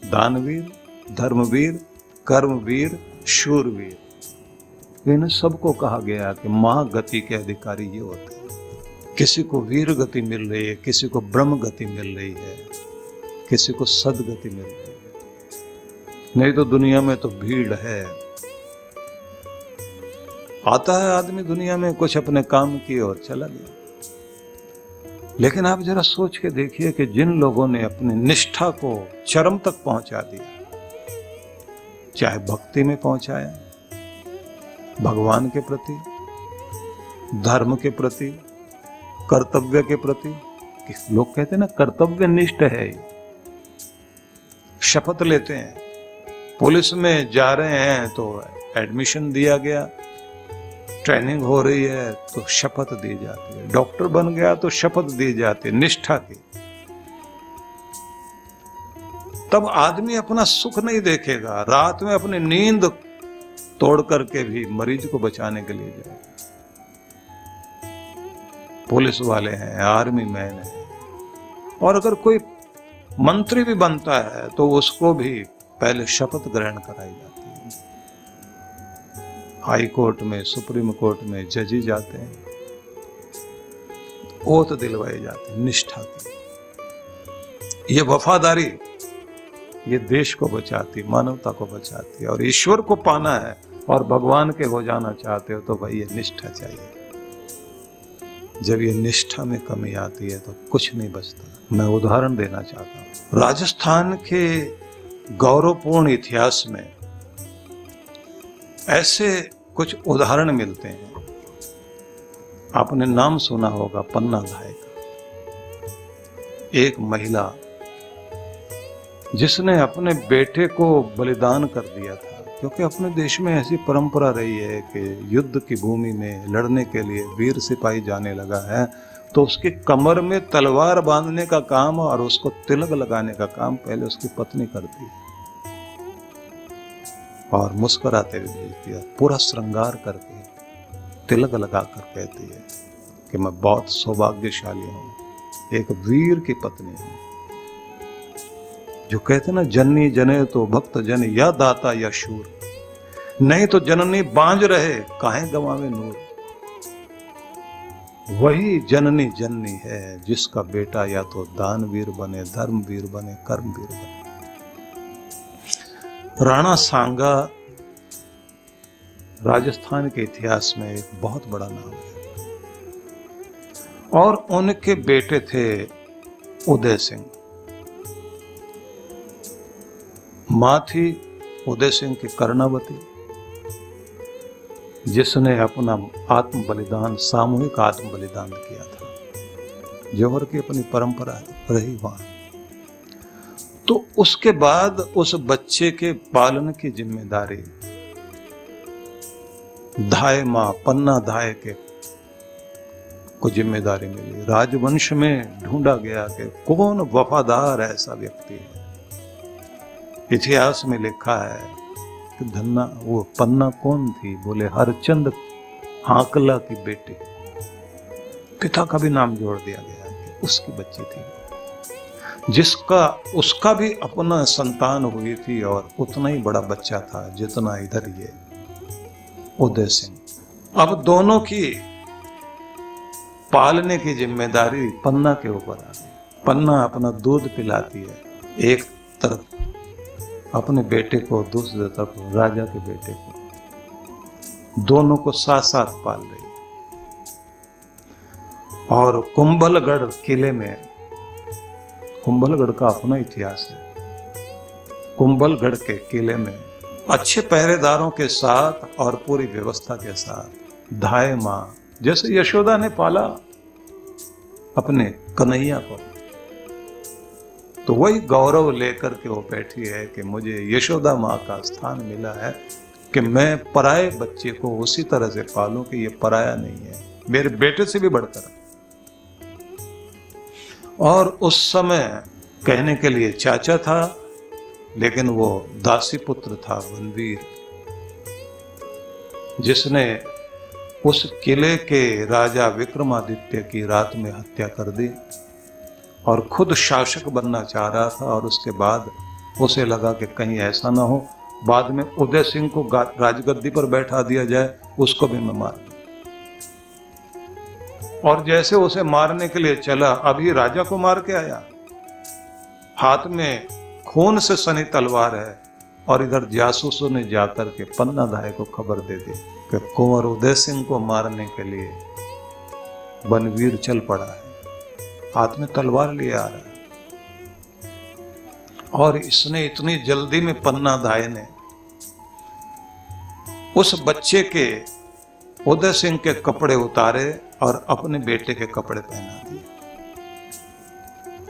दानवीर, धर्मवीर, कर्मवीर, शूरवीर। इन सबको कहा गया कि महागति के अधिकारी ये होते हैं। किसी को वीर गति मिल रही है, किसी को ब्रह्म गति मिल रही है, किसी को सदगति मिल रही है। नहीं तो दुनिया में तो भीड़ है। आता है आदमी दुनिया में कुछ अपने काम की और चला गया। लेकिन आप जरा सोच के देखिए कि जिन लोगों ने अपनी निष्ठा को चरम तक पहुंचा दिया, चाहे भक्ति में पहुंचाया, भगवान के प्रति, धर्म के प्रति, कर्तव्य के प्रति। लोग कहते हैं ना कर्तव्य निष्ठ है। शपथ लेते हैं, पुलिस में जा रहे हैं तो एडमिशन दिया गया, ट्रेनिंग हो रही है तो शपथ दी जाती है, डॉक्टर बन गया तो शपथ दी जाती है निष्ठा की। तब आदमी अपना सुख नहीं देखेगा, रात में अपनी नींद तोड़ करके भी मरीज को बचाने के लिए जाएगा। पुलिस वाले हैं, आर्मी मैन है, और अगर कोई मंत्री भी बनता है तो उसको भी पहले शपथ ग्रहण कराई जाती है। हाई कोर्ट में, सुप्रीम कोर्ट में जजी जाते हैं, ओथ दिलवाए जाते हैं निष्ठा की। ये वफादारी ये देश को बचाती, मानवता को बचाती है। और ईश्वर को पाना है और भगवान के हो जाना चाहते हो तो भाई ये निष्ठा चाहिए। जब ये निष्ठा में कमी आती है तो कुछ नहीं बचता। मैं उदाहरण देना चाहता हूं। राजस्थान के गौरवपूर्ण इतिहास में ऐसे कुछ उदाहरण मिलते हैं। आपने नाम सुना होगा पन्ना धाय का। एक महिला जिसने अपने बेटे को बलिदान कर दिया था, क्योंकि अपने देश में ऐसी परंपरा रही है कि युद्ध की भूमि में लड़ने के लिए वीर सिपाही जाने लगा है तो उसकी कमर में तलवार बांधने का काम और उसको तिलक लगाने का काम पहले उसकी पत्नी करती है, और मुस्कुराते हुए भेजती है, पूरा श्रृंगार करके तिलक लगाकर कहती है कि मैं बहुत सौभाग्यशाली हूं, एक वीर की पत्नी हूं। जो कहते ना जननी जने तो भक्त जन या दाता या शूर, नहीं तो जननी बांझ रहे काहे गंवावे नूर। वही जननी जननी है जिसका बेटा या तो दानवीर बने, धर्मवीर बने, कर्मवीर बने। राणा सांगा राजस्थान के इतिहास में एक बहुत बड़ा नाम है, और उनके बेटे थे उदय सिंह। मां थी उदय सिंह की कर्णावती, जिसने अपना आत्म बलिदान, सामूहिक आत्म बलिदान किया था। जौहर की अपनी परंपरा रही वहां। तो उसके बाद उस बच्चे के पालन की जिम्मेदारी धाय मां पन्ना धाय के को जिम्मेदारी मिली। राजवंश में ढूंढा गया कि कौन वफादार ऐसा व्यक्ति है। इतिहास में लिखा है कि धन्ना वो पन्ना कौन थी, बोले हरचंद हाकला की बेटी। पिता का भी नाम जोड़ दिया गया कि उसकी बच्ची थी, जिसका उसका भी अपना संतान हुई थी, और उतना ही बड़ा बच्चा था जितना इधर ये उदय सिंह। अब दोनों की पालने की जिम्मेदारी पन्ना के ऊपर आ गई। पन्ना अपना दूध पिलाती है एक तरफ अपने बेटे को, दूसरी तरफ राजा के बेटे को, दोनों को साथ साथ पाल रही। और कुंभलगढ़ किले में, कुंभलगढ़ का अपना इतिहास है। कुंभलगढ़ के किले में अच्छे पहरेदारों के साथ और पूरी व्यवस्था के साथ धाय मां, जैसे यशोदा ने पाला अपने कन्हैया को, तो वही गौरव लेकर के वो बैठी है कि मुझे यशोदा मां का स्थान मिला है कि मैं पराये बच्चे को उसी तरह से पालूं कि ये पराया नहीं है, मेरे बेटे से भी बढ़कर। और उस समय कहने के लिए चाचा था, लेकिन वो दासी पुत्र था बनवीर, जिसने उस किले के राजा विक्रमादित्य की रात में हत्या कर दी और खुद शासक बनना चाह रहा था, और उसके बाद उसे लगा कि कहीं ऐसा ना हो बाद में उदय सिंह को राजगद्दी पर बैठा दिया जाए, उसको भी मैं मार दूं। और जैसे उसे मारने के लिए चला, अभी राजा को मार के आया, हाथ में खून से सनी तलवार है, और इधर जासूसों ने जाकर के पन्ना धाय को खबर दे दी कि कुंवर उदय सिंह को मारने के लिए बनवीर चल पड़ा है, हाथ में तलवार लिए आ रहा है। और इसने इतनी जल्दी में पन्ना धाय ने उस बच्चे के उदय सिंह के कपड़े उतारे और अपने बेटे के कपड़े पहना दिए,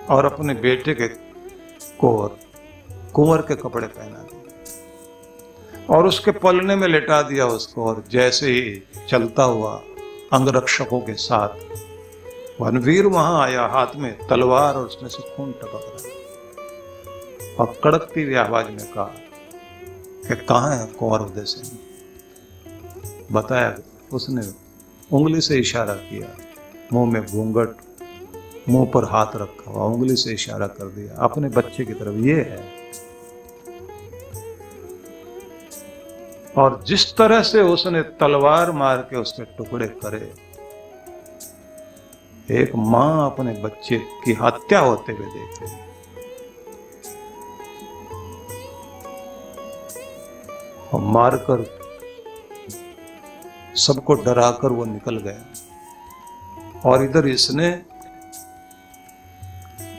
और अपने बेटे के कुंवर के कपड़े पहना दिए, और उसके पलने में लेटा दिया उसको। और जैसे ही चलता हुआ अंगरक्षकों के साथ बनवीर वहां आया, हाथ में तलवार और उसमें से खून टपक रहा, और कड़कती हुई आवाज में कहा कि कहां है कुंवर उदय सिंह। बताया, उसने उंगली से इशारा किया, मुंह में घूंघट, मुंह पर हाथ रखा हुआ, उंगली से इशारा कर दिया अपने बच्चे की तरफ, ये है। और जिस तरह से उसने तलवार मार के उसके टुकड़े करे, एक मां अपने बच्चे की हत्या होते हुए देख रही, और मारकर सबको डराकर वो निकल गया। और इधर इसने,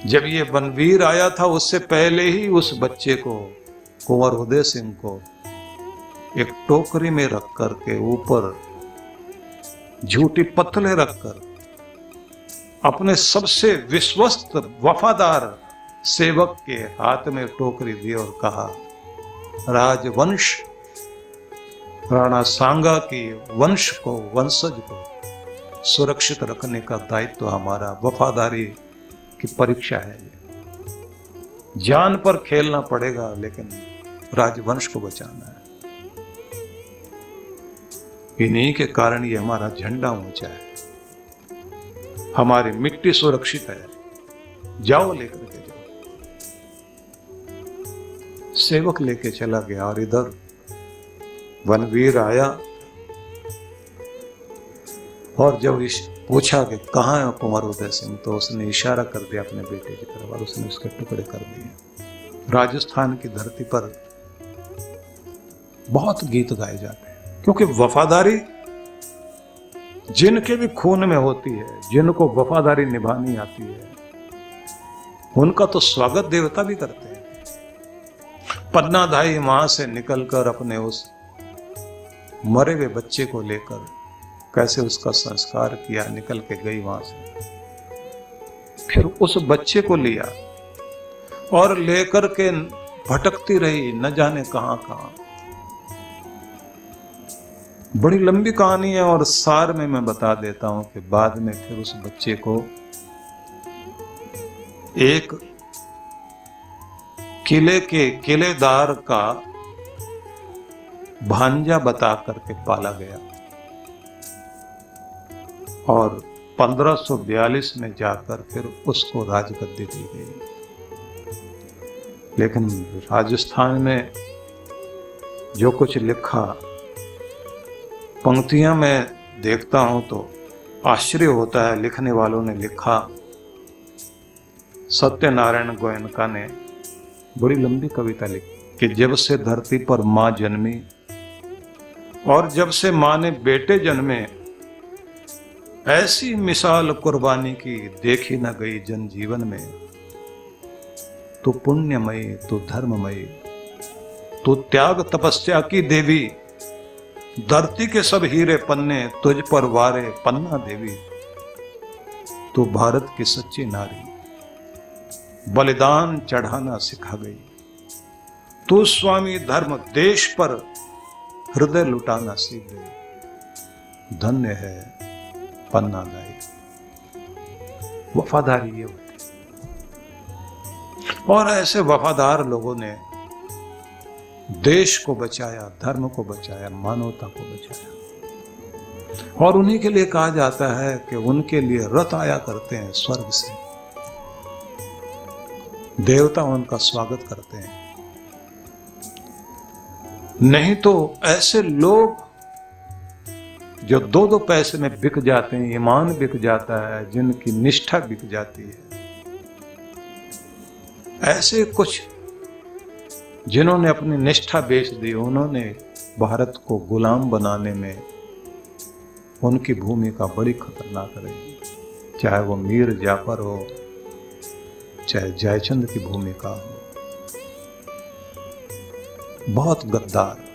जब ये बनवीर आया था उससे पहले ही उस बच्चे को, कुंवर उदय सिंह को, एक टोकरी में रख कर के ऊपर झूठी पत्थले रखकर अपने सबसे विश्वस्त वफादार सेवक के हाथ में टोकरी दी और कहा, राजवंश, राणा सांगा की वंश को, वंशज को सुरक्षित रखने का दायित्व हमारा, वफादारी की परीक्षा है ये। जान पर खेलना पड़ेगा लेकिन राजवंश को बचाना है। इन्हीं के कारण ये हमारा झंडा ऊंचा है, हमारी मिट्टी सुरक्षित है, जाओ लेकर के जाओ। सेवक लेके चला गया, और इधर बनवीर आया, और जब पूछा कि कहाँ है कुंवर उदय सिंह, तो उसने इशारा कर दिया अपने बेटे की तरफ, और उसने उसके टुकड़े कर दिए। राजस्थान की धरती पर बहुत गीत गाए जाते हैं, क्योंकि वफादारी जिनके भी खून में होती है, जिनको वफादारी निभानी आती है, उनका तो स्वागत देवता भी करते हैं। पन्नाधाई वहां से निकलकर अपने उस मरे हुए बच्चे को लेकर कैसे उसका संस्कार किया, निकल के गई वहां से, फिर उस बच्चे को लिया और लेकर के भटकती रही न जाने कहां कहां। बड़ी लंबी कहानी है, और सार में मैं बता देता हूं कि बाद में फिर उस बच्चे को एक किले के किलेदार का भांजा बता करके पाला गया, और 1542 में जाकर फिर उसको राजगद्दी दी गई। लेकिन राजस्थान में जो कुछ लिखा, पंक्तियां मैं देखता हूं तो आश्चर्य होता है। लिखने वालों ने लिखा, सत्यनारायण गोयनका ने बड़ी लंबी कविता लिखी कि जब से धरती पर मां जन्मी और जब से मां ने बेटे जन्मे, ऐसी मिसाल कुर्बानी की देखी न गई जनजीवन में। तू पुण्यमयी, तू धर्ममयी, तू त्याग तपस्या की देवी, धरती के सब हीरे पन्ने तुझ पर वारे पन्ना देवी। तू भारत की सच्ची नारी, बलिदान चढ़ाना सिखा गई। तू स्वामी धर्म देश पर हृदय लुटाना सीख गई। धन्य है पन्ना दाई। वफादारी ये होती, और ऐसे वफादार लोगों ने देश को बचाया, धर्म को बचाया, मानवता को बचाया। और उन्हीं के लिए कहा जाता है कि उनके लिए रथ आया करते हैं स्वर्ग से, देवता उनका स्वागत करते हैं। नहीं तो ऐसे लोग जो दो दो पैसे में बिक जाते हैं, ईमान बिक जाता है, जिनकी निष्ठा बिक जाती है, ऐसे कुछ जिन्होंने अपनी निष्ठा बेच दी, उन्होंने भारत को गुलाम बनाने में उनकी भूमिका बड़ी खतरनाक रही। चाहे वो मीर जाफर हो, चाहे जयचंद की भूमिका हो, बहुत गद्दार।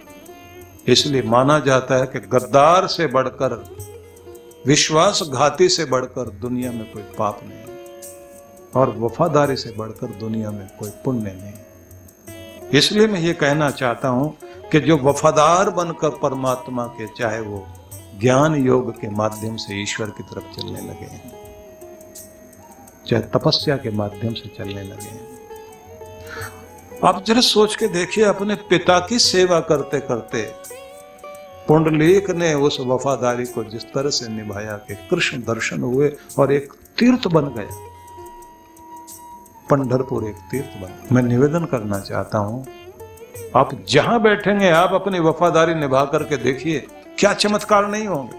इसलिए माना जाता है कि गद्दार से बढ़कर, विश्वासघाती से बढ़कर दुनिया में कोई पाप नहीं, और वफादारी से बढ़कर दुनिया में कोई पुण्य नहीं। इसलिए मैं ये कहना चाहता हूं कि जो वफादार बनकर परमात्मा के, चाहे वो ज्ञान योग के माध्यम से ईश्वर की तरफ चलने लगे हैं, चाहे तपस्या के माध्यम से चलने लगे हैं। आप जरा सोच के देखिए, अपने पिता की सेवा करते करते पुंडलीक ने उस वफादारी को जिस तरह से निभाया कि कृष्ण दर्शन हुए और एक तीर्थ बन गया। पंढरपुर एक तीर्थ बन। मैं निवेदन करना चाहता हूं, आप जहां बैठेंगे आप अपनी वफादारी निभा करके देखिए, क्या चमत्कार नहीं होंगे।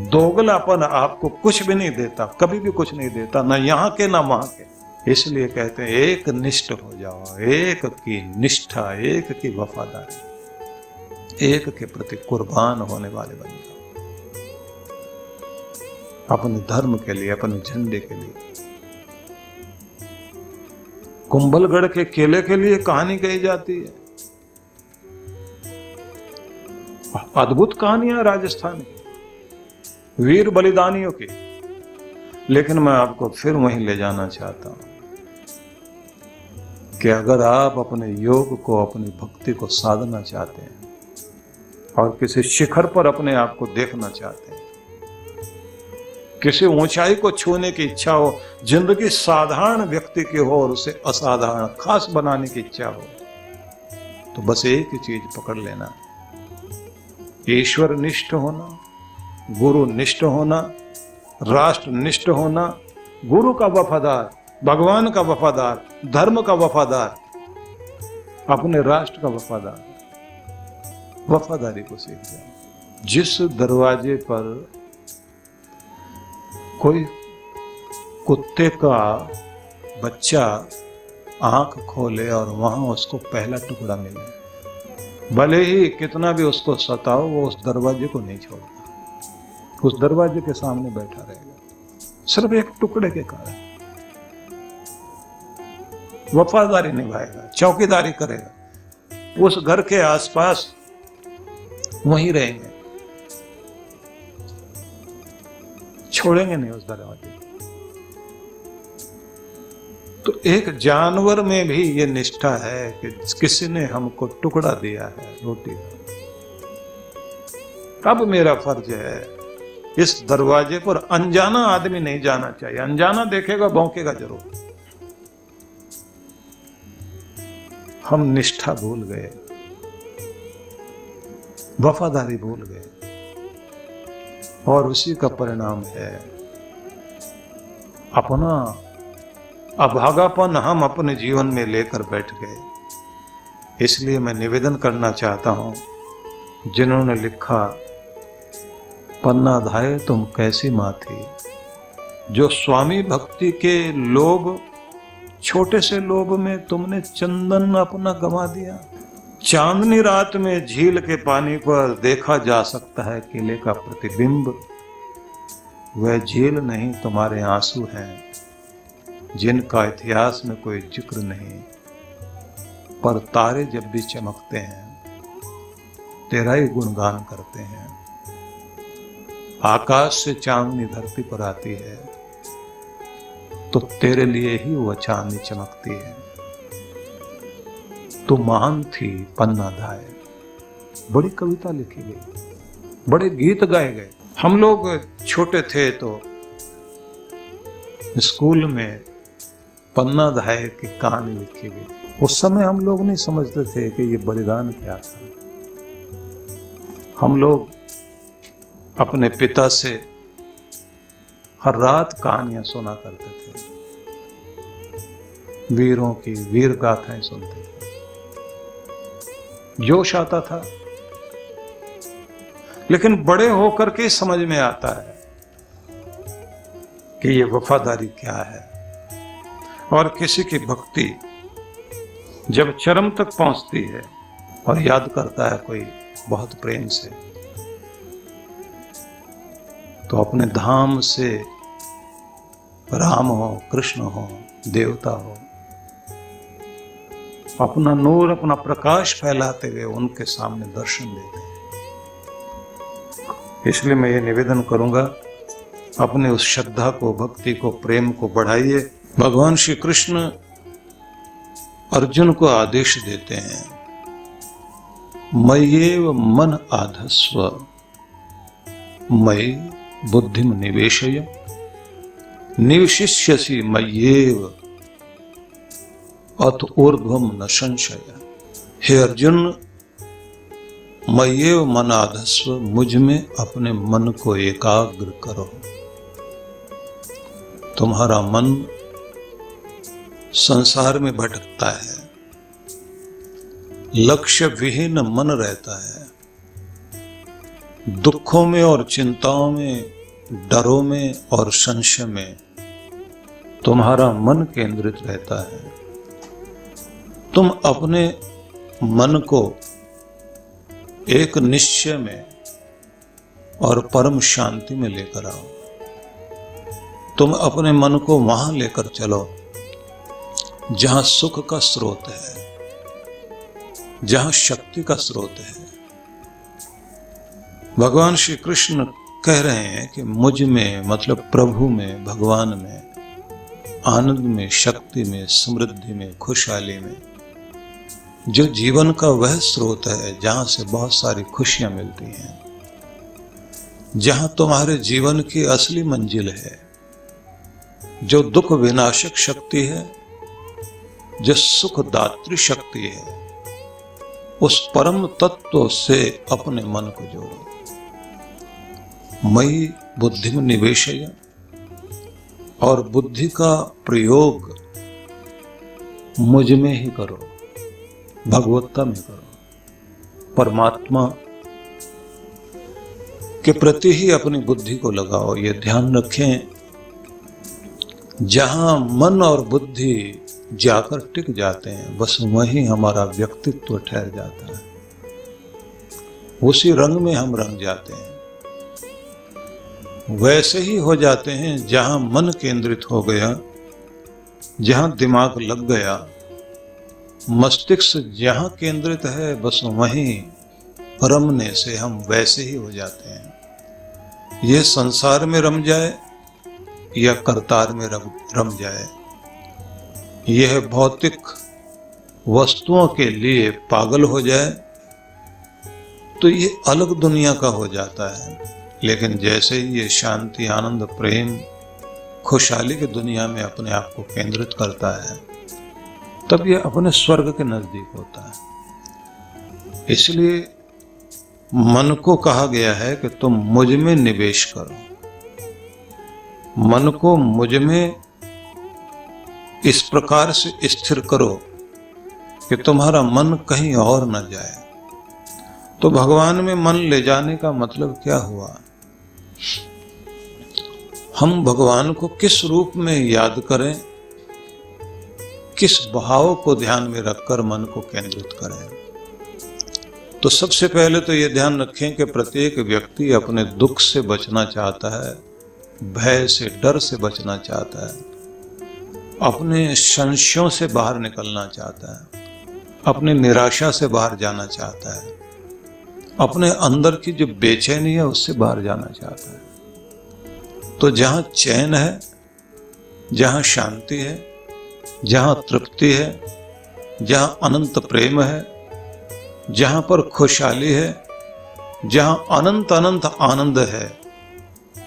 दोगलापन आपको कुछ भी नहीं देता, कभी भी कुछ नहीं देता, ना यहाँ के ना वहां के। इसलिए कहते हैं एक निष्ठ हो जाओ, एक की निष्ठा, एक की वफादारी, एक के प्रति कुर्बान होने वाले बन जाओ, अपने धर्म के लिए, अपने झंडे के लिए। कुंभलगढ़ के किले के लिए कहानी कही जाती है, अद्भुत कहानियां राजस्थान की, वीर बलिदानियों की। लेकिन मैं आपको फिर वहीं ले जाना चाहता हूं कि अगर आप अपने योग को, अपनी भक्ति को साधना चाहते हैं और किसी शिखर पर अपने आप को देखना चाहते हैं, किसी ऊंचाई को छूने की इच्छा हो, जिंदगी साधारण व्यक्ति की हो और उसे असाधारण खास बनाने की इच्छा हो, तो बस एक ही चीज पकड़ लेना, ईश्वर निष्ठ होना, गुरु निष्ठ होना, राष्ट्र निष्ठ होना, गुरु का वफादार, भगवान का वफादार, धर्म का वफादार, अपने राष्ट्र का वफादार। वफादारी को सीख जाओ। जिस दरवाजे पर कोई कुत्ते का बच्चा आंख खोले और वहां उसको पहला टुकड़ा मिले, भले ही कितना भी उसको सताओ, वो उस दरवाजे को नहीं छोड़ता, उस दरवाजे के सामने बैठा रहेगा, सिर्फ एक टुकड़े के कारण। वफादारी निभाएगा, चौकीदारी करेगा, उस घर के आसपास वहीं रहेंगे, छोड़ेंगे नहीं उस दरवाजे। तो एक जानवर में भी ये निष्ठा है कि किसी ने हमको टुकड़ा दिया है रोटी का, अब मेरा फर्ज है इस दरवाजे पर अनजाना आदमी नहीं जाना चाहिए। अनजाना देखेगा भौंकेगा जरूर। हम निष्ठा भूल गए, वफादारी भूल गए, और उसी का परिणाम है अपना अभागापन हम अपने जीवन में लेकर बैठ गए। इसलिए मैं निवेदन करना चाहता हूं, जिन्होंने लिखा पन्ना धाये तुम कैसी माँ थी, जो स्वामी भक्ति के लोभ, छोटे से लोभ में तुमने चंदन अपना गंवा दिया। चांदनी रात में झील के पानी पर देखा जा सकता है किले का प्रतिबिंब, वह झील नहीं तुम्हारे आंसू हैं, जिनका इतिहास में कोई जिक्र नहीं, पर तारे जब भी चमकते हैं तेरा ही गुणगान करते हैं। आकाश से चांदनी धरती पर आती है तो तेरे लिए ही वह चांदनी चमकती है। तू महान थी पन्ना धाये, बड़ी कविता लिखी गई, बड़े गीत गाए गए। हम लोग छोटे थे तो स्कूल में पन्ना धाये की कहानी लिखी गई। उस समय हम लोग नहीं समझते थे कि ये बलिदान क्या था। हम लोग अपने पिता से हर रात कहानियां सुना करते थे, वीरों की वीर गाथाएं सुनते थे। जोश आता था, लेकिन बड़े होकर के समझ में आता है कि ये वफादारी क्या है। और किसी की भक्ति जब चरम तक पहुंचती है और याद करता है कोई बहुत प्रेम से, तो अपने धाम से राम हो, कृष्ण हो, देवता हो, अपना नूर, अपना प्रकाश फैलाते हुए उनके सामने दर्शन देते हैं। इसलिए मैं ये निवेदन करूंगा, अपने उस श्रद्धा को, भक्ति को, प्रेम को बढ़ाइए। भगवान श्री कृष्ण अर्जुन को आदेश देते हैं, मय्येव मन आधस्व मयि बुद्धिम निवेशय निवशिष्यसि मय्येव अत ऊर्ध्वम न संशय। हे अर्जुन, मय्येव मन आधस्व, मुझ में अपने मन को एकाग्र करो। तुम्हारा मन संसार में भटकता है, लक्ष्य विहीन मन रहता है, दुखों में और चिंताओं में, डरों में और संशय में तुम्हारा मन केंद्रित रहता है। तुम अपने मन को एक निश्चय में और परम शांति में लेकर आओ। तुम अपने मन को वहां लेकर चलो जहां सुख का स्रोत है, जहां शक्ति का स्रोत है। भगवान श्री कृष्ण कह रहे हैं कि मुझ में, मतलब प्रभु में, भगवान में, आनंद में, शक्ति में, समृद्धि में, खुशहाली में, जो जीवन का वह स्रोत है जहां से बहुत सारी खुशियां मिलती हैं, जहां तुम्हारे जीवन की असली मंजिल है, जो दुख विनाशक शक्ति है, जो सुखदात्री शक्ति है, उस परम तत्व से अपने मन को जोड़ो। मयि बुद्धिम निवेशय, और बुद्धि का प्रयोग मुझ में ही करो, भगवत्ता में करो, परमात्मा के प्रति ही अपनी बुद्धि को लगाओ। ये ध्यान रखें, जहां मन और बुद्धि जाकर टिक जाते हैं, बस वहीं हमारा व्यक्तित्व ठहर जाता है, उसी रंग में हम रंग जाते हैं। वैसे ही हो जाते हैं जहां मन केंद्रित हो गया, जहां दिमाग लग गया, मस्तिष्क जहां केंद्रित है, बस वहीं रमने से हम वैसे ही हो जाते हैं। ये संसार में रम जाए या करतार में रम जाए, यह भौतिक वस्तुओं के लिए पागल हो जाए, तो ये अलग दुनिया का हो जाता है। लेकिन जैसे ही ये शांति, आनंद, प्रेम, खुशहाली की दुनिया में अपने आप को केंद्रित करता है, तब ये अपने स्वर्ग के नजदीक होता है। इसलिए मन को कहा गया है कि तुम मुझ में निवेश करो, मन को मुझ में इस प्रकार से स्थिर करो कि तुम्हारा मन कहीं और न जाए। तो भगवान में मन ले जाने का मतलब क्या हुआ? हम भगवान को किस रूप में याद करें, किस भाव को ध्यान में रखकर मन को केंद्रित करें? तो सबसे पहले तो ये ध्यान रखें कि प्रत्येक व्यक्ति अपने दुख से बचना चाहता है, भय से, डर से बचना चाहता है, अपने संशयों से बाहर निकलना चाहता है, अपनी निराशा से बाहर जाना चाहता है, अपने अंदर की जो बेचैनी है उससे बाहर जाना चाहता है। तो जहां चैन है, जहां शांति है, जहां तृप्ति है, जहां अनंत प्रेम है, जहां पर खुशहाली है, जहां अनंत अनंत आनंद है,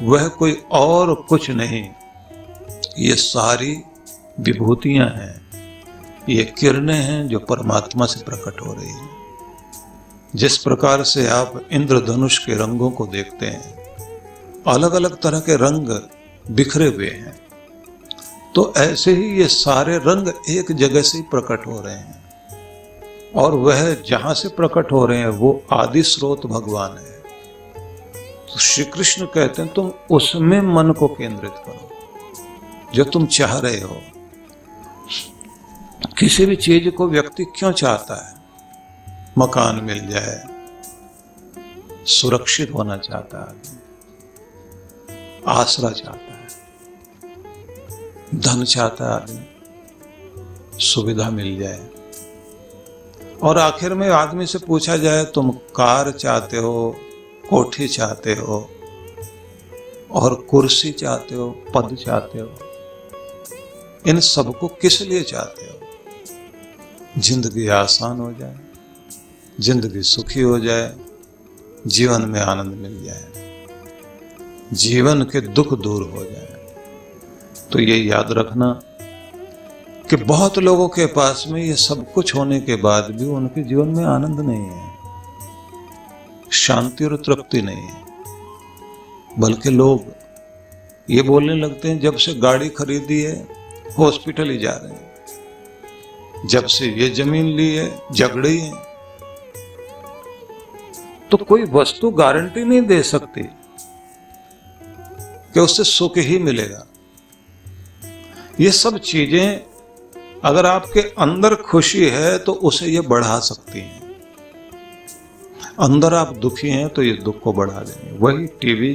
वह कोई और कुछ नहीं, ये सारी विभूतियां हैं, ये किरणें हैं जो परमात्मा से प्रकट हो रही हैं। जिस प्रकार से आप इंद्रधनुष के रंगों को देखते हैं, अलग अलग तरह के रंग बिखरे हुए हैं, तो ऐसे ही ये सारे रंग एक जगह से ही प्रकट हो रहे हैं, और वह जहां से प्रकट हो रहे हैं वो आदि स्रोत भगवान है। श्री कृष्ण कहते हैं तुम उसमें मन को केंद्रित करो जो तुम चाह रहे हो। किसी भी चीज को व्यक्ति क्यों चाहता है? मकान मिल जाए, सुरक्षित होना चाहता है, आसरा चाहता है, धन चाहता है आदमी, सुविधा मिल जाए। और आखिर में आदमी से पूछा जाए तुम कार चाहते हो, कोठी चाहते हो और कुर्सी चाहते हो, पद चाहते हो, इन सबको किस लिए चाहते हो? जिंदगी आसान हो जाए, जिंदगी सुखी हो जाए, जीवन में आनंद मिल जाए, जीवन के दुख दूर हो जाए। तो ये याद रखना कि बहुत लोगों के पास में ये सब कुछ होने के बाद भी उनके जीवन में आनंद नहीं है, शांति और तृप्ति नहीं है। बल्कि लोग ये बोलने लगते हैं जब से गाड़ी खरीदी है हॉस्पिटल ही जा रहे हैं, जब से ये जमीन ली है झगड़े ही हैं। तो कोई वस्तु गारंटी नहीं दे सकती कि उससे सुख ही मिलेगा। ये सब चीजें अगर आपके अंदर खुशी है तो उसे ये बढ़ा सकती हैं, अंदर आप दुखी हैं तो ये दुख को बढ़ा देंगे। वही टीवी,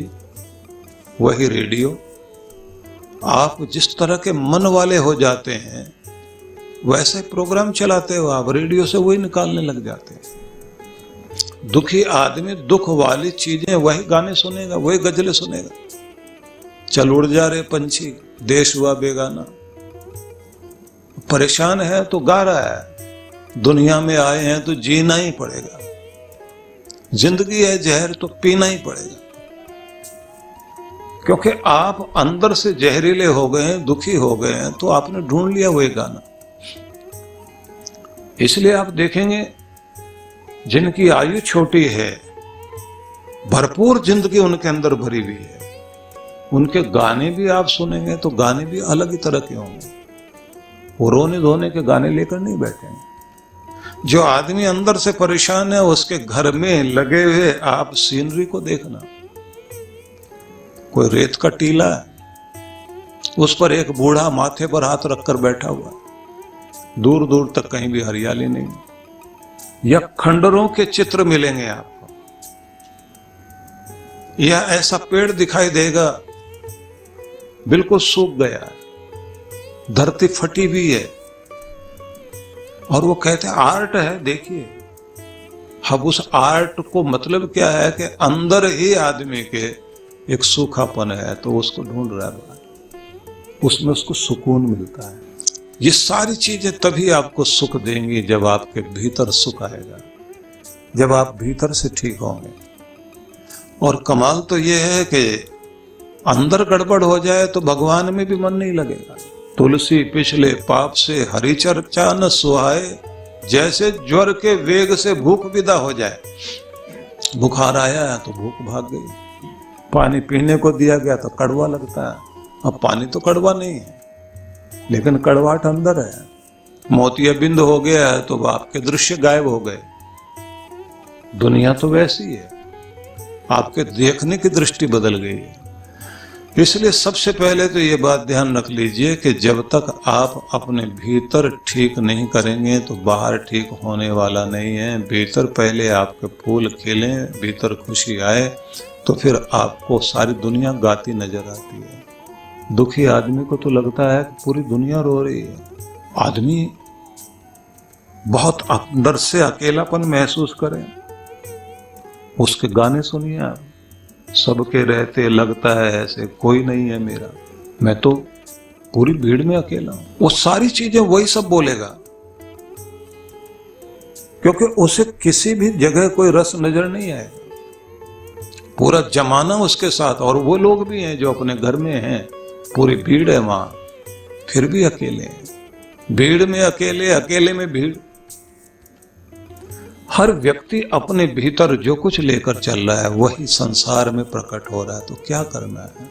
वही रेडियो, आप जिस तरह के मन वाले हो जाते हैं वैसे प्रोग्राम चलाते हो आप, रेडियो से वही निकालने लग जाते हैं। दुखी आदमी दुख वाली चीजें वही गाने सुनेगा, वही गजलें सुनेगा। चल उड़ जा रे पंछी, देश हुआ बेगाना। परेशान है तो गा रहा है, दुनिया में आए हैं तो जीना ही पड़ेगा, जिंदगी है जहर तो पीना ही पड़ेगा। क्योंकि आप अंदर से जहरीले हो गए हैं, दुखी हो गए हैं, तो आपने ढूंढ लिया वही गाना। इसलिए आप देखेंगे जिनकी आयु छोटी है, भरपूर जिंदगी उनके अंदर भरी हुई है, उनके गाने भी आप सुनेंगे तो गाने भी अलग ही तरह के होंगे। वो रोने धोने के गाने लेकर नहीं बैठेंगे। जो आदमी अंदर से परेशान है उसके घर में लगे हुए आप सीनरी को देखना। कोई रेत का टीला है, उस पर एक बूढ़ा माथे पर हाथ रखकर बैठा हुआ, दूर दूर तक कहीं भी हरियाली नहीं। या खंडरों के चित्र मिलेंगे आपको, या ऐसा पेड़ दिखाई देगा बिल्कुल सूख गया है, धरती फटी हुई है, और वो कहते हैं आर्ट है, देखिए। अब उस आर्ट को मतलब क्या है कि अंदर ही आदमी के एक सूखापन है, तो उसको ढूंढ रहा है, उसमें उसको सुकून मिलता है। ये सारी चीजें तभी आपको सुख देंगी जब आपके भीतर सुख आएगा, जब आप भीतर से ठीक होंगे। और कमाल तो ये है कि अंदर गड़बड़ हो जाए तो भगवान में भी मन नहीं लगेगा। तुलसी पिछले पाप से हरि चर्चा न सुहाए, जैसे ज्वर के वेग से भूख विदा हो जाए। बुखार आया है तो भूख भाग गई, पानी पीने को दिया गया तो कड़वा लगता है। अब पानी तो कड़वा नहीं है, लेकिन कड़वाहट अंदर है। मोतियाबिंद हो गया है तो आपके दृश्य गायब हो गए। दुनिया तो वैसी है, आपके देखने की दृष्टि बदल गई है। इसलिए सबसे पहले तो ये बात ध्यान रख लीजिए कि जब तक आप अपने भीतर ठीक नहीं करेंगे तो बाहर ठीक होने वाला नहीं है। भीतर पहले आपके फूल खिलें, भीतर खुशी आए, तो फिर आपको सारी दुनिया गाती नजर आती है। दुखी आदमी को तो लगता है कि पूरी दुनिया रो रही है। आदमी बहुत अंदर से अकेलापन महसूस करे, उसके गाने सुनिए आप। सबके रहते लगता है ऐसे कोई नहीं है मेरा, मैं तो पूरी भीड़ में अकेला हूं। वो सारी चीजें वही सब बोलेगा, क्योंकि उसे किसी भी जगह कोई रस नजर नहीं आएगा। पूरा जमाना उसके साथ, और वो लोग भी हैं जो अपने घर में हैं, पूरी भीड़ है वहां, फिर भी अकेले हैं। भीड़ में अकेले, अकेले में भीड़। हर व्यक्ति अपने भीतर जो कुछ लेकर चल रहा है वही संसार में प्रकट हो रहा है। तो क्या करना है?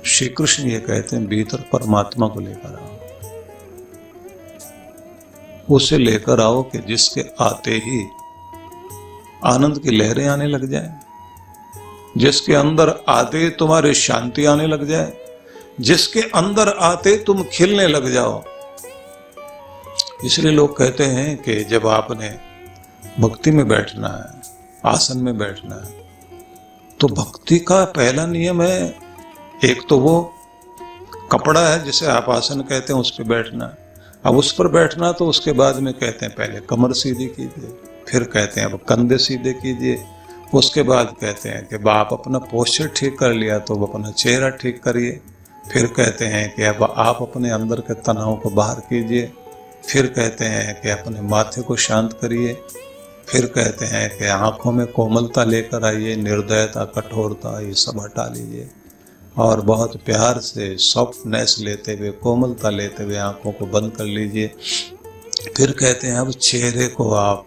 श्री कृष्ण ये कहते हैं भीतर परमात्मा को लेकर आओ, उसे लेकर आओ कि जिसके आते ही आनंद की लहरें आने लग जाए। जिसके अंदर आते तुम्हारी शांति आने लग जाए, जिसके अंदर आते तुम खिलने लग जाओ। इसलिए लोग कहते हैं कि जब आपने भक्ति में बैठना है, आसन में बैठना है, तो भक्ति का पहला नियम है, एक तो वो कपड़ा है जिसे आप आसन कहते हैं, उस पर बैठना है। अब उस पर बैठना तो उसके बाद में कहते हैं पहले कमर सीधी कीजिए, फिर कहते हैं अब कंधे सीधे कीजिए, उसके बाद कहते हैं कि आप अपना पोस्चर ठीक कर लिया तो अब अपना चेहरा ठीक करिए, फिर कहते हैं कि अब आप अपने अंदर के तनाव को बाहर कीजिए, फिर कहते हैं कि अपने माथे को शांत करिए, फिर कहते हैं कि आंखों में कोमलता लेकर आइए, निर्दयता, कठोरता ये सब हटा लीजिए और बहुत प्यार से सॉफ्टनेस लेते हुए, कोमलता लेते हुए आंखों को बंद कर लीजिए। फिर कहते हैं अब चेहरे को आप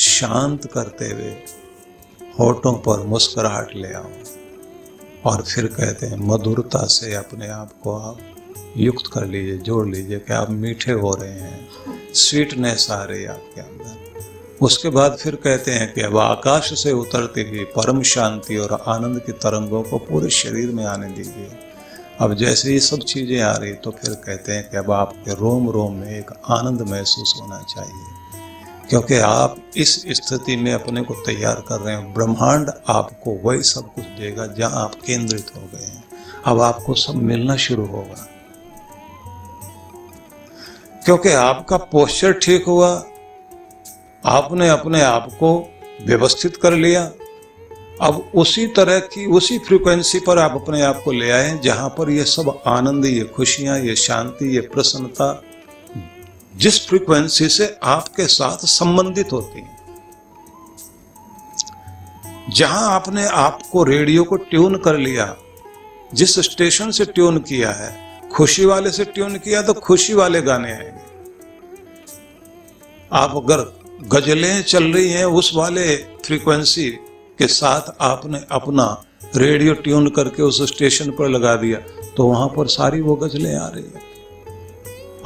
शांत करते हुए होठों पर मुस्कुराहट ले आओ और फिर कहते हैं मधुरता से अपने आप को आप युक्त कर लीजिए, जोड़ लीजिए कि आप मीठे हो रहे हैं, स्वीटनेस आ रही है आपके अंदर। उसके बाद फिर कहते हैं कि अब आकाश से उतरती हुई परम शांति और आनंद की तरंगों को पूरे शरीर में आने दीजिए। अब जैसे ये सब चीजें आ रही तो फिर कहते हैं कि अब आपके रोम रोम में एक आनंद महसूस होना चाहिए, क्योंकि आप इस स्थिति में अपने को तैयार कर रहे हैं। ब्रह्मांड आपको वही सब कुछ देगा जहां आप केंद्रित हो गए हैं। अब आपको सब मिलना शुरू होगा, क्योंकि आपका पोस्चर ठीक हुआ, आपने अपने आप को व्यवस्थित कर लिया। अब उसी तरह की, उसी फ्रीक्वेंसी पर आप अपने आप को ले आए जहां पर ये सब आनंद, ये खुशियां, ये शांति, ये प्रसन्नता जिस फ्रीक्वेंसी से आपके साथ संबंधित होती है, जहां आपने आपको रेडियो को ट्यून कर लिया, जिस स्टेशन से ट्यून किया है, खुशी वाले से ट्यून किया तो खुशी वाले गाने आएंगे। आप अगर गजलें चल रही हैं उस वाले फ्रीक्वेंसी के साथ आपने अपना रेडियो ट्यून करके उस स्टेशन पर लगा दिया तो वहां पर सारी वो गजलें आ रही है।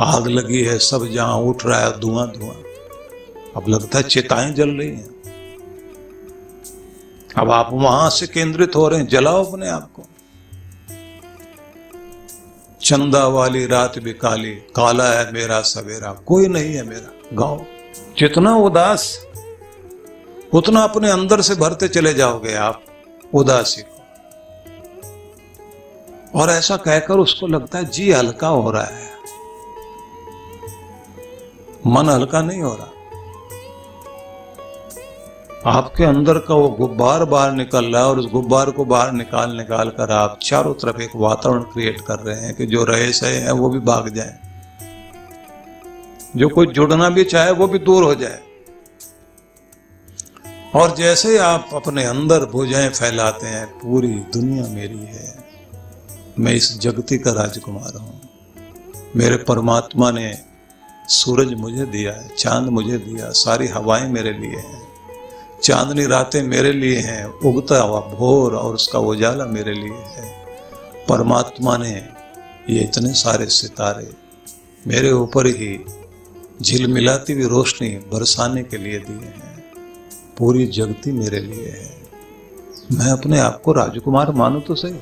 आग लगी है, सब जहां उठ रहा है धुआं धुआं, अब लगता है चिताएं जल रही हैं। अब आप वहां से केंद्रित हो रहे हैं, जलाओ अपने आप को। चंदा वाली रात भी काली, काला है मेरा सवेरा, कोई नहीं है मेरा, गाओ। जितना उदास उतना अपने अंदर से भरते चले जाओगे आप उदासी को, और ऐसा कहकर उसको लगता है जी हल्का हो रहा है। मन हल्का नहीं हो रहा, आपके अंदर का वो गुब्बार बाहर निकल रहा है और उस गुब्बार को बाहर निकाल कर आप चारों तरफ एक वातावरण क्रिएट कर रहे हैं कि जो रहे सहे हैं वो भी भाग जाए, जो कोई जुड़ना भी चाहे वो भी दूर हो जाए। और जैसे आप अपने अंदर भुजाएं फैलाते हैं, पूरी दुनिया मेरी है, मैं इस जगती का राजकुमार हूं। मेरे परमात्मा ने सूरज मुझे दिया है, चांद मुझे दिया, सारी हवाएं मेरे लिए हैं, चांदनी रातें मेरे लिए हैं, उगता हुआ भोर और उसका उजाला मेरे लिए है। परमात्मा ने ये इतने सारे सितारे मेरे ऊपर ही झिलमिलाती हुई रोशनी बरसाने के लिए दिए हैं, पूरी जगती मेरे लिए है। मैं अपने आप को राजकुमार मानूं तो सही,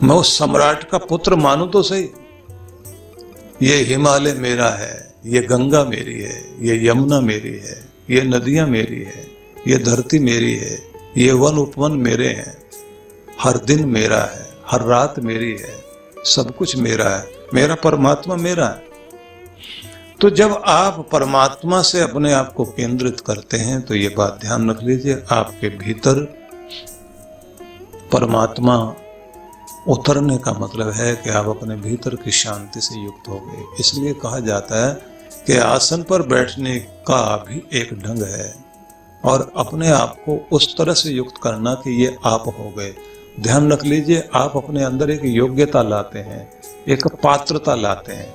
मैं उस सम्राट का पुत्र मानूं तो सही। ये हिमालय मेरा है, ये गंगा मेरी है, ये यमुना मेरी है, ये नदियां मेरी है, ये धरती मेरी है, ये वन उपवन मेरे हैं, हर दिन मेरा है, हर रात मेरी है, सब कुछ मेरा है, मेरा परमात्मा मेरा है। तो जब आप परमात्मा से अपने आप को केंद्रित करते हैं तो ये बात ध्यान रख लीजिए, आपके भीतर परमात्मा उतरने का मतलब है कि आप अपने भीतर की शांति से युक्त हो गए। इसलिए कहा जाता है कि आसन पर बैठने का भी एक ढंग है और अपने आप को उस तरह से युक्त करना कि ये आप हो गए। ध्यान रख लीजिए, आप अपने अंदर एक योग्यता लाते हैं, एक पात्रता लाते हैं।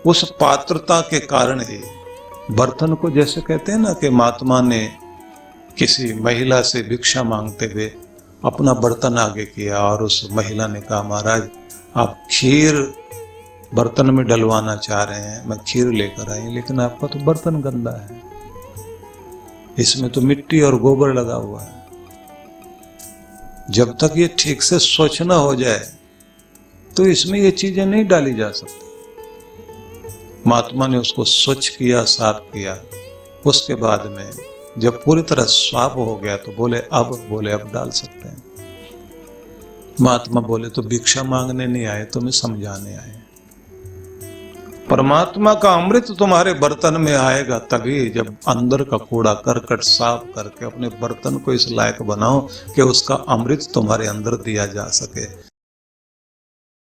उस पात्रता के कारण ही बर्तन को, जैसे कहते हैं ना कि महात्मा ने किसी महिला से भिक्षा मांगते हुए अपना बर्तन आगे किया और उस महिला ने कहा, महाराज आप खीर बर्तन में डलवाना चाह रहे हैं, मैं खीर लेकर आई, लेकिन आपका तो बर्तन गंदा है, इसमें तो मिट्टी और गोबर लगा हुआ है। जब तक ये ठीक से स्वच्छ न हो जाए तो इसमें ये चीजें नहीं डाली जा सकती। महात्मा ने उसको स्वच्छ किया, साफ किया। उसके बाद में जब पूरी तरह साफ हो गया तो बोले अब डाल सकते हैं। महात्मा बोले तो भिक्षा मांगने नहीं आए, तुम्हें समझाने आए। परमात्मा का अमृत तुम्हारे बर्तन में आएगा तभी, जब अंदर का कूड़ा करकट साफ करके अपने बर्तन को इस लायक बनाओ कि उसका अमृत तुम्हारे अंदर दिया जा सके।